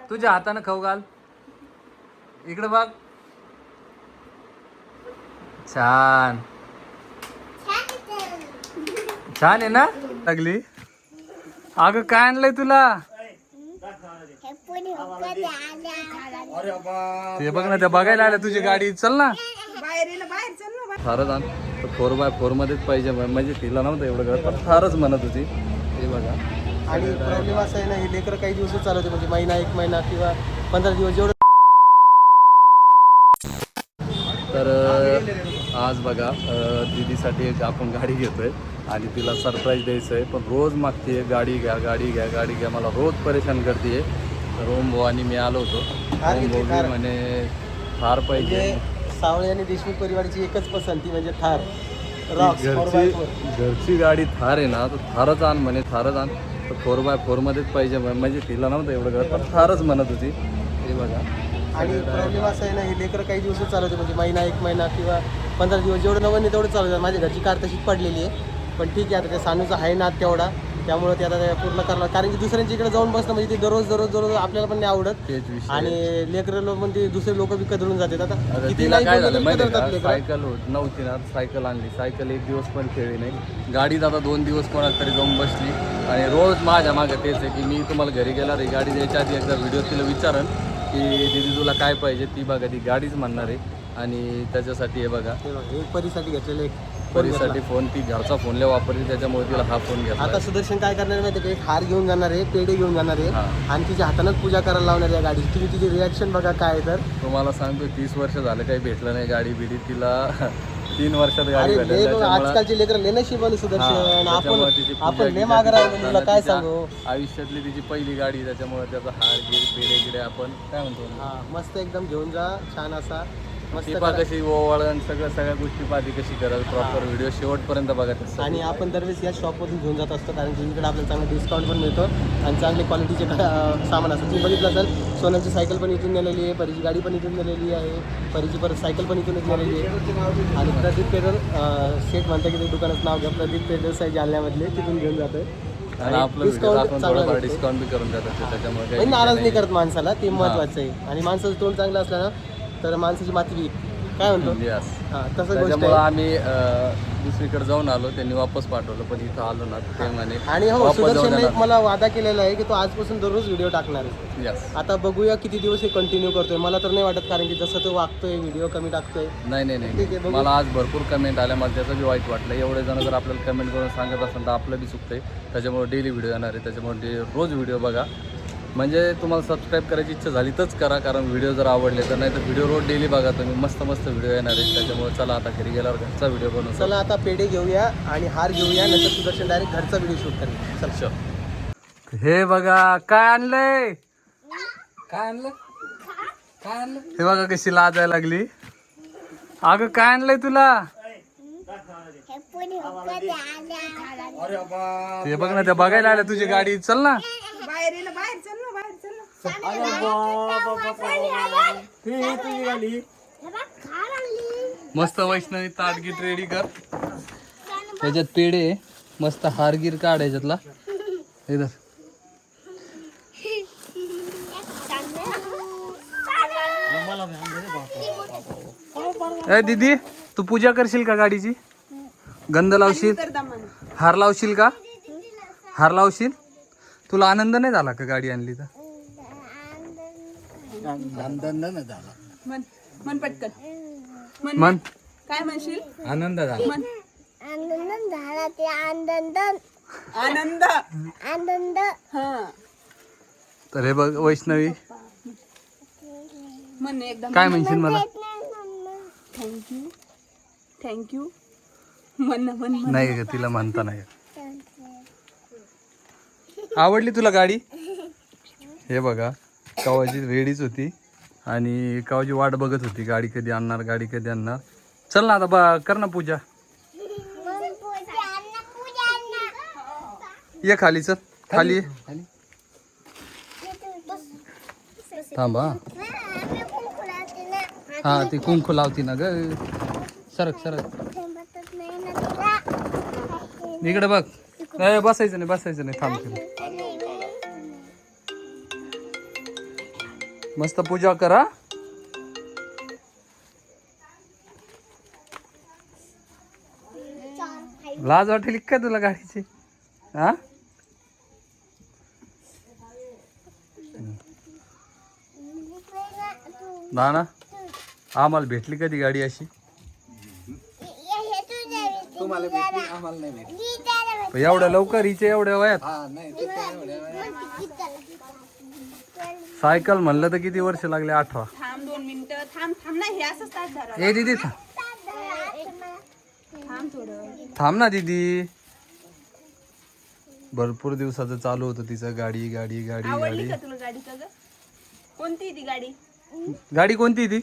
तुझ्या हाताने खाऊ घाल. इकडे बघ. छान छान आहे ना. लागली. अगं काय आणलंय तुला. ते बघ ना, त्या बघायला आल्या तुझी गाडी. चल ना थारच आण. 4x4 मध्येच पाहिजे म्हणजे तिला नव्हतं एवढं घर, पण थारच म्हणत होती. हे बघा. आणि प्रॉब्लेम असा आहे ना, हे लेकरं काही दिवस चालवते, म्हणजे महिना 1 महिना किंवा 15 दिवस जेवढं. तर आज बघा दीदीसाठी एक आपण गाडी घेतोय आणि तिला सरप्राईज द्यायचं आहे. पण रोज मागते गाडी घ्या गाडी घ्या गाडी घ्या, मला रोज परेशान करते. रोम भाऊ आणि मी आलो होतो. रोम भाऊ म्हणे थार पाहिजे. सावळे आणि देशमुख परिवाराची एकच पसंती म्हणजे थार. घरची गाडी थार आहे ना, तर थारच आण म्हणे. थारच आण. तर 4x4 मध्येच पाहिजे म्हणजे तिला नव्हतं एवढं घर, पण थारच म्हणत होती. हे बघा. आणि प्रॉब्लेम असा आहे ना, हे लेकरं काही दिवस चालवते, म्हणजे महिना 1 महिना किंवा 15 दिवस जेवढं नवं तेवढं चालवतात. माझ्या घरची कार तशीच पडलेली आहे, पण ठीक आहे आता ते सानूचा आहे ना तेवढा, त्यामुळे ते आता पूर्ण करणार. कारण की दुसऱ्यांच्या इकडे जाऊन बसणं म्हणजे ते दररोज दररोज दररोज आपल्याला पण नाही आवडत. आणि लेकरं पण ते दुसरे लोक बी कदरून जातात. आता तिला काय झालं माहिती का, सायकल नव्हती ना, सायकल आणली. सायकल 1 दिवस पण खेळली नाही. गाडीत आता 2 दिवस कोणाला तरी जाऊन बसली आणि रोज माझ्या मागे तेच आहे की मी तुम्हाला घरी गेला रे गाडी द्यायच्या आधी एकदा व्हिडिओ तिला विचारन की दीदी तुला काय पाहिजे. ती बघा ती गाडीच म्हणणार आहे. आणि त्याच्यासाठी हे बघा एक परीसाठी घेतलेलं एक परीसाठी फोन. ती घरचा फोन लय वापरली, त्याच्यामुळे तिला हा फोन घ्या. आता सुदर्शन काय करणार माहिती आहे, एक हार घेऊन जाणार आहे, पेढे घेऊन जाणार आहे आणि तिच्या हातानंच पूजा करायला लावणार आहे या गाडीची. तुम्ही तिची रिॲक्शन बघा काय. तर तुम्हाला सांगतो 30 वर्ष झालं काही भेटलं नाही गाडी बिडी तिला. 3 वर्षात गाडी भेटली. आजकालचे लेकर लय नशीबवान सुदर्शन. आपण लय मागे राहिलो, तुला काय सांगू. आयुष्यातली तिची पहिली गाडी, त्याच्यामुळे त्याचा हार गिर पेढे गिडे आपण काय म्हणतो मस्त एकदम घेऊन जा. छान असा मस्त कशी ओवाळण सगळ्या गोष्टी पाहिजे कशी कराल. प्रॉपर व्हिडिओ शेवटपर्यंत बघा. आणि आपण दरवेळेस या शॉपमधून घेऊन जात असतो, कारण की इकडे आपल्याला चांगला डिस्काउंट पण मिळतो आणि चांगले क्वालिटीचे सामान असतं. तुम्ही बघितलं असेल सोनलची सायकल पण इथून नेलेली आहे, परीची गाडी पण इथून नेलेली आहे, परीची परत सायकल पण इथूनच नेलेली आहे. आणि प्रदीप पेडल सेट म्हणतं की ते दुकानाचं नाव घ्या, प्रदीप पेडल साई जालन्यामधले, तिथून घेऊन जातं. आणि आपलं डिस्काउंट बी करून जातात, त्याच्यामुळे नाराज नाही करत माणसाला, ते महत्वाचं आहे. आणि माणसाचं तोंड चांगलं असलं ना तर माणसाची माती बी काय म्हणतो. तसं त्याच्यामुळे आम्ही दुसरीकडे जाऊन आलो, त्यांनी वापस पाठवलं, पण इथं आलो ना ते म्हणे. आणि हो सुदर्शनने एक मला वादा केलेला आहे की तो आजपासून दररोज व्हिडिओ टाकणार आहे. आता बघूया किती दिवस हे कंटिन्यू करतोय. मला तर नाही वाटत, कारण की जसं तो वागतोय व्हिडिओ कमी टाकतोय. नाही मला आज भरपूर कमेंट आल्या, मला त्याचं बी वाईट वाटलं. एवढे जण जर आपल्याला कमेंट करून सांगत असेल तर आपलं बी चुकतंय. त्याच्यामुळे डेली व्हिडिओ येणार आहे, त्याच्यामुळे रोज व्हिडिओ बघा. म्हणजे तुम्हाला सबस्क्राईब करायची इच्छा झाली तरच करा, कारण व्हिडिओ जर आवडले तर. नाही तर व्हिडिओ रोज डेली बघा तुम्ही. मस्त मस्त व्हिडिओ येणार आहे, त्याच्यामुळे चला आता घरी गेल्यावर घरचा व्हिडिओ बनवू. चला आता पेढे घेऊया आणि हार घेऊया, नंतर सुदर्शन डायरेक्ट घरचा व्हिडिओ शूट करेल. चल. हे बघा काय आणलंय. काय आणलं हे बघा कशी लाजायला लागली. अगं काय आणलंय तुला. ते बघ ना, त्या बघायला आल्या तुझी गाडी. चल ना मस्त वैष्णवी ताटगीट रेडी कर. त्याच्यात पेढे मस्त हारगीर काढ याच्यातला. इधर ए दीदी तू पूजा करशील का गाडीची. गंध लावशील, हार लावशील का. हार लावशील. तुला आनंद नाही झाला का गाडी आणली तर. आनंद नाही झाला. मन पटकन मन काय म्हणशील. आनंद झाला. आनंद झाला ते आनंद आनंद आनंद. हा तर हे बघ वैष्णवी मन एकदम काय म्हणशील मला. थँक्यू थँक्यू मन मन नाही ग तिला म्हणता नाही. आवडली तुला गाडी. हे बघा कवाची रेडीच होती आणि कवाची वाट बघत होती, गाडी कधी आणणार गाडी कधी आणणार. चल ना आता कर ना पूजा. ये खाली चल खाली थांबा. हा ती कुंकू लावती ना ग. सरक सरक इकडे बघ. बसायचं नाही थांब. मस्त पूजा करा. लाज वाटेल काय तुला गाडीची? हा ना आम्हाला भेटली कधी गाडी अशी? एवढ्या लवकर हिचे एवढ्या वयात सायकल म्हणलं तर किती वर्ष लागले? 18. थांब 2 मिनिटं. थांब थांब ना, हे असंच तास धरा. ए दीदी थांब थोडं. थांब ना दीदी. भरपूर दिवसाचं चालू होतं तिचं गाडी गाडी गाडी आवडली गाडी. का तुला गाडी? का ग? कोणती ती गाडी? गाडी कोणती ती?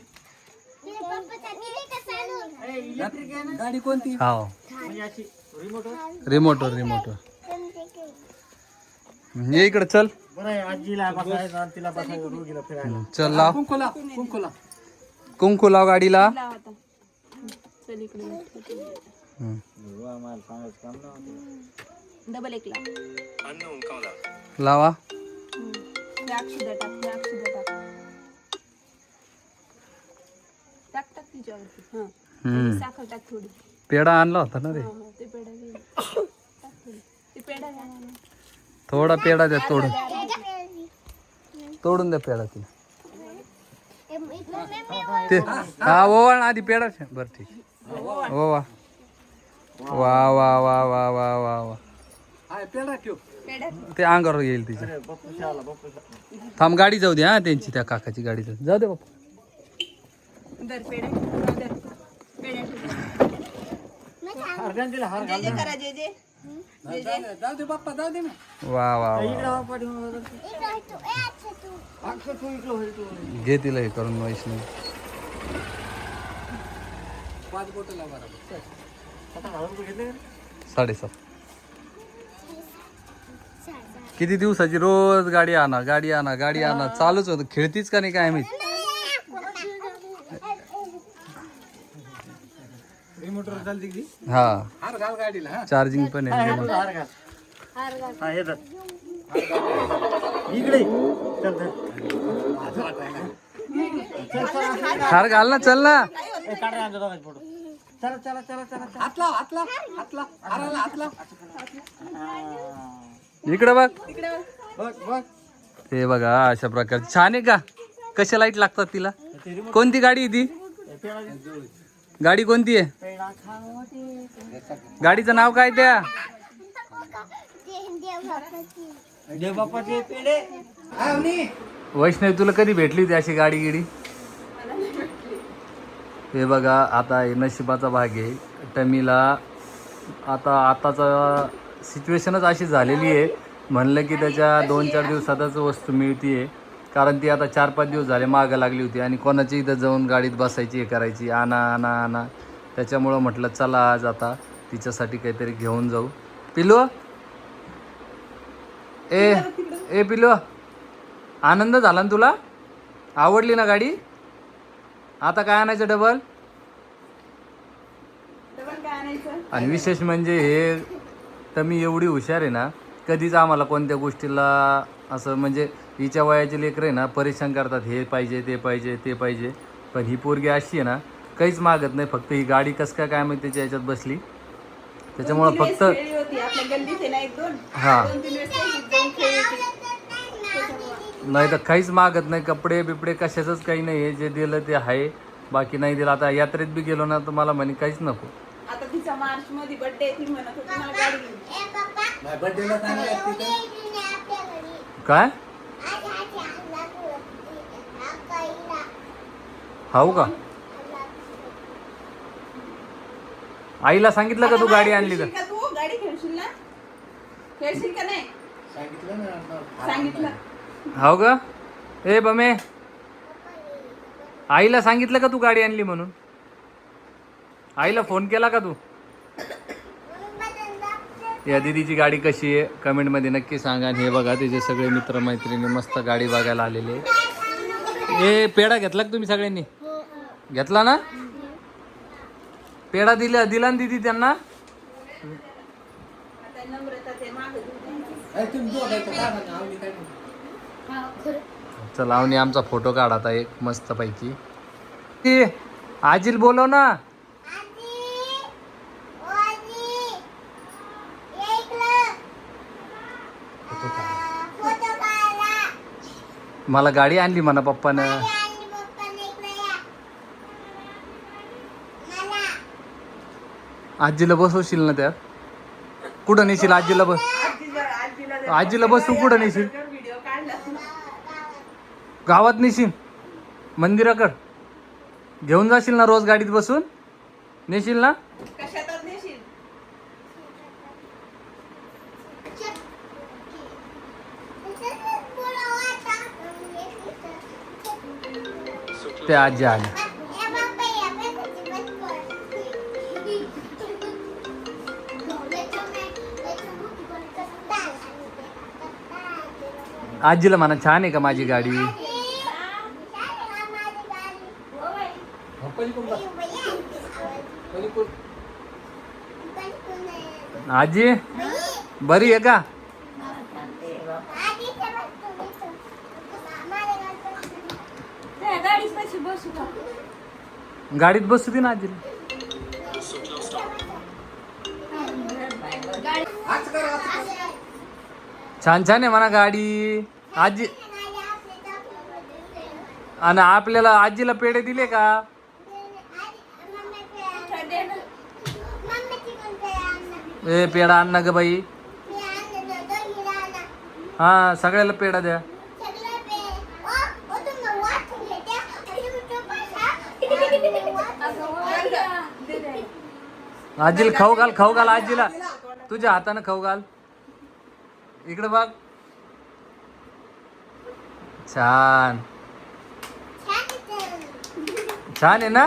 गाडी कोणती? हा रिमोटवर रिमोटवर. ये इकडे चल. आजीला बसायचं तिला बसायचं रोगीला फिरायला. चल लाव कुंकुला कुंकू लाव गाडीला. लाव आता. चल इकडे. डबल 1 लाव. लावा. हे अक्षदा टाक. हे अक्षदा टाक. टाक टाक तिच्यावरती. हा. साखर टाक थोडी. पेढा आणला होता ना रे. हा, ते पेढा घे. टाक थोडी. ते पेढा घ्या ना. थोडा पेढा द्या तोडून. तोडून द्या पेढा तिला. ते हा ओवाळ आधी पेढा. बरं ठीक. ओवा. वा वा वा वा वा वा वा. पेढा ते अंगावर येईल तिच्या. थांब गाडी जाऊ दे. हा त्यांची त्या काकाची गाडी जाऊ दे बाप्पा. दर पेढा. दर पेढा ठेव. जे जे करा जे जे. जाऊ दे बाप्पा जाऊ दे ना. वा वा वा. घे तिला हे करून वैष्णव. 5 बोटं लावा बरं. 7,000 घेतले का? 7.5. किती दिवसाची रोज गाडी आणा गाडी आणा गाडी आणा चालूच होतं. खेळतीच का नाही काय माहिती. रिमोटवर चालते की? हा हार घाल गाडीला. हा चार्जिंग पण आहे. हार घाल. हा हे धर. इकडे चल हार घाल ना. चल ना. काढ रे आमच्या दोघांचे फोटो. चला चला चला चला. हातला हातला हातला हाराला हातला. इकडे बघ. बघ बघ. हे बघा अशा प्रकारची छान आहे का? कशा लाईट लागतात तिला? कोणती गाडी आहे ती? गाडी कोणती आहे? गाडीचं नाव काय त्या? देव बाप्पाचे पेढे. वैष्णवी तुला कधी भेटली होती अशी गाडी गिडी? हे बघा आता हे नशिबाचा भाग आहे. टमीला आताचा सिच्युएशनच अशी झालेली आहे. म्हणलं की त्याच्या 2-4 दिवसातच वस्तू मिळते. कारण ती आता 4-5 दिवस झाले मागं लागली होती आणि कोणाची इथं जाऊन गाडीत बसायची हे करायची आणा आणा आणा. त्याच्यामुळं म्हटलं चला आज आता तिच्यासाठी काहीतरी घेऊन जाऊ. पिलू ए पिलू आनंद झाला ना तुला? आवडली ना गाडी? आता काय आणायचं डबल? डबल काय आणायचं? आणि विशेष म्हणजे हे तर मी एवढी हुशार आहे ना, कधीच आम्हाला कोणत्या गोष्टीला असं म्हणजे हिच्या वयाचे लेकरं आहे ना परेशान करतात. हे पाहिजे ते पाहिजे ते पाहिजे. पण ही पोरगी अशी आहे ना काहीच मागत नाही. फक्त ही गाडी कसं काय माहिती त्याच्या ह्याच्यात बसली त्याच्यामुळं फक्त खेळली होती आपल्या गल्लीत आहे ना 1-2. हां 2-3 वेळेस जाऊन खेळली होती. नाही तर काहीच मागत नाही. कपडे बिपडे कशाचंच काही नाही आहे. जे दिलं ते आहे. बाकी नाही दिलं. आता यात्रेत बी गेलो ना तर मला म्हणे काहीच नको. आता तिचा मार्च मध्ये बर्थडे ती म्हणत होती मला गाडी घेऊन. बर्थडेला चांगली असते तर. काय हाऊ का? आईला सांगितलं का तू गाडी आणली तर? खेळशील का तू? गाडी खेळशील ना? खेळशील का नाही? सांगितलं ना. सांगितलं. हाव का? ए बमे आईला सांगितलं का तू गाडी आणली म्हणून? आईला फोन केला का तू? या दीदीची गाडी कशी आहे कमेंटमध्ये नक्की सांगा. आणि हे बघा तिचे सगळे मित्रमैत्रिणी मस्त गाडी बघायला आलेले. ए पेढा घेतला का तुम्ही सगळ्यांनी? घेतला ना? पेढा दिला ना दीदी त्यांना? आता नम्रता ते मागं तुम्ही दोघांचं काय म्हणता? आवडी काय म्हणता? चला आणि आमचा फोटो काढ आता एक मस्त पैकी. आजील बोलव ना. मला गाडी आणली म्हणा पप्पानं. आजीला बसवशील ना त्यात? कुठं नेशील आजीला? आजीला बसू कुठं नेशील? गावात नेशील? मंदिराकड घेऊन जाशील ना? रोज गाडीत बसून नेशील ना? ते आजी आली. आजीला म्हणा छान आहे का माझी गाडी? आजी बरी आहे का? गाडीत बसू दे ना आजीला. छान छान आहे म्हणा गाडी आजी. आणि आपल्याला आजीला पेढे दिले का? ए पेढा आण ना ग बाई. हा सगळ्याला पेढा द्या. आजीला खाऊ घाल, खाऊ घाल आजीला. तुझ्या हातानं खाऊ घाल. इकडे बघ. छान छान आहे ना?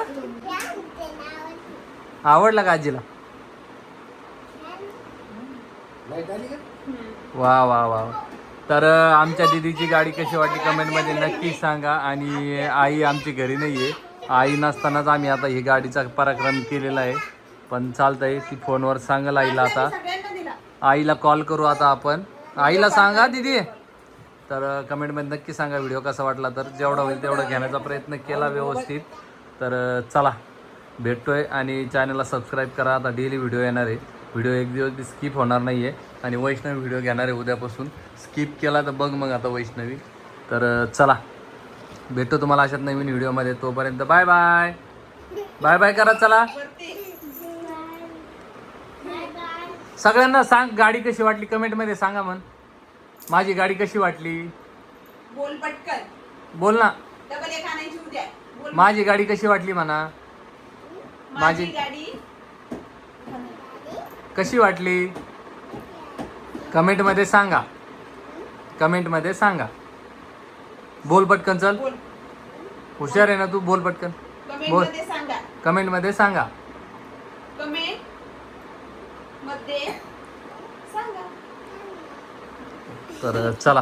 आवडला का आजीला? वा वा वा. तर आमच्या दीदीची गाडी कशी वाटली कमेंटमध्ये नक्की सांगा. आणि आई आमची घरी नाही आहे. आई नसतानाच आम्ही आता ही गाडीचा पराक्रम केलेला आहे. पण चालतंय, ती फोनवर सांगाल आईला. आता आईला कॉल करू आता आपण. आईला सांगा दीदी. तर कमेंटमध्ये नक्की सांगा व्हिडिओ कसा वाटला. तर जेवढा होईल तेवढा घेण्याचा प्रयत्न केला व्यवस्थित. तर चला भेटतोय. आणि चॅनलला सबस्क्राईब करा. आता डेली व्हिडिओ येणार आहे. व्हिडिओ एक दिवस बी स्किप होणार नाही आहे. आणि वैष्णवी व्हिडिओ घेणार आहे उद्यापासून. स्किप केला तर बघ मग आता वैष्णवी. तर चला भेटतो तुम्हाला अशात नवीन व्हिडिओमध्ये. तोपर्यंत बाय बाय. बाय बाय करा. चला सगळ्यांना सांग गाडी कशी वाटली कमेंटमध्ये सांगा. म्हण माझी गाडी कशी वाटली? बोल पटकन. बोल ना. डबल एक आणायची उद्या. बोल. माझी गाडी कशी वाटली म्हणा. माझी गाडी कशी वाटली कमेंटमध्ये सांगा. कमेंटमध्ये सांगा. बोल पटकन. चल बोल. हुशार आहे ना तू. बोल पटकन. कमेंट बोल. मध्ये सांगा. कमेंटमध्ये सांगा. कमेंट मध्ये सांगा. तर चला